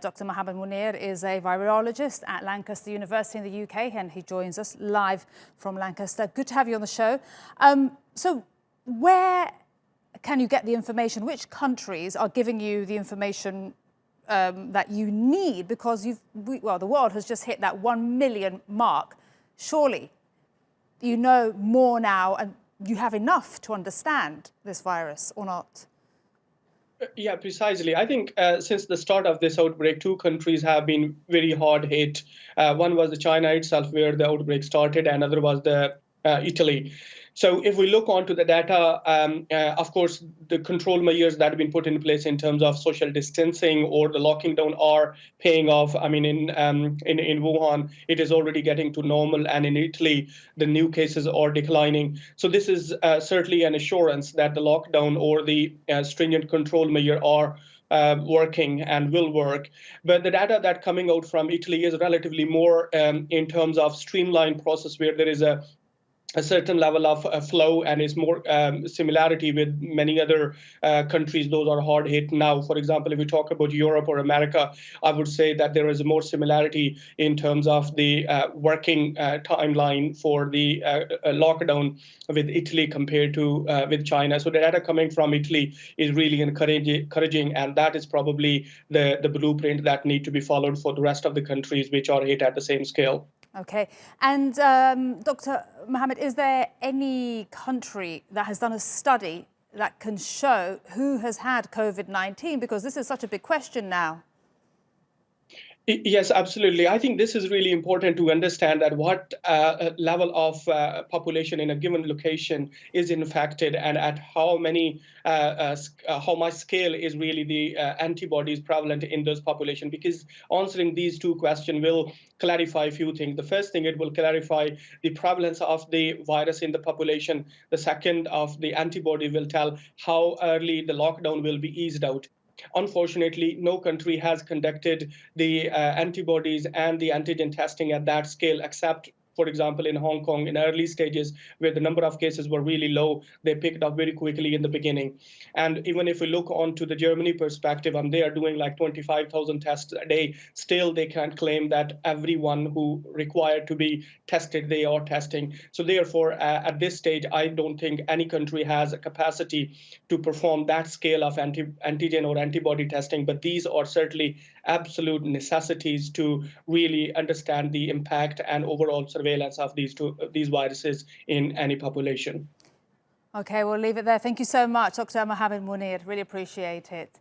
Dr. Mohammed Munir is a virologist at Lancaster University in the UK, and he joins us live from Lancaster. Good to have you on the show. So where can you get the information? Which countries are giving you the information that you need? Because the world has just hit that 1 million mark. Surely you know more now and you have enough to understand this virus, or not? Yeah, precisely. I think since the start of this outbreak, two countries have been very hard hit. One was the China itself, where the outbreak started, and another was the Italy. So if we look onto the data, of course, the control measures that have been put in place in terms of social distancing or the locking down are paying off. I mean, in Wuhan, it is already getting to normal, and in Italy, the new cases are declining. So this is certainly an assurance that the lockdown or the stringent control measure are working and will work. But the data that coming out from Italy is relatively more in terms of streamlined process, where there is a certain level of flow and is more similarity with many other countries. Those are hard hit now. For example, if we talk about Europe or America, I would say that there is more similarity in terms of the working timeline for the lockdown with Italy compared to with China. So the data coming from Italy is really encouraging, and that is probably the blueprint that need to be followed for the rest of the countries which are hit at the same scale. Okay. And Dr. Mohammed, is there any country that has done a study that can show who has had COVID-19? Because this is such a big question now. Yes, absolutely. I think this is really important to understand that what level of population in a given location is infected, and at how much scale is really the antibodies prevalent in those population. Because answering these two questions will clarify a few things. The first thing, it will clarify the prevalence of the virus in the population. The second, of the antibody will tell how early the lockdown will be eased out. Unfortunately, no country has conducted the antibodies and the antigen testing at that scale, except, for example, in Hong Kong, in early stages, where the number of cases were really low. They picked up very quickly in the beginning. And even if we look on to the Germany perspective, and they are doing like 25,000 tests a day, still they can't claim that everyone who required to be tested, they are testing. So therefore, at this stage, I don't think any country has a capacity to perform that scale of antigen or antibody testing. But these are certainly absolute necessities to really understand the impact and overall surveillance of these viruses in any population. Okay, we'll leave it there. Thank you so much, Dr. Mohammed Munir. Really appreciate it.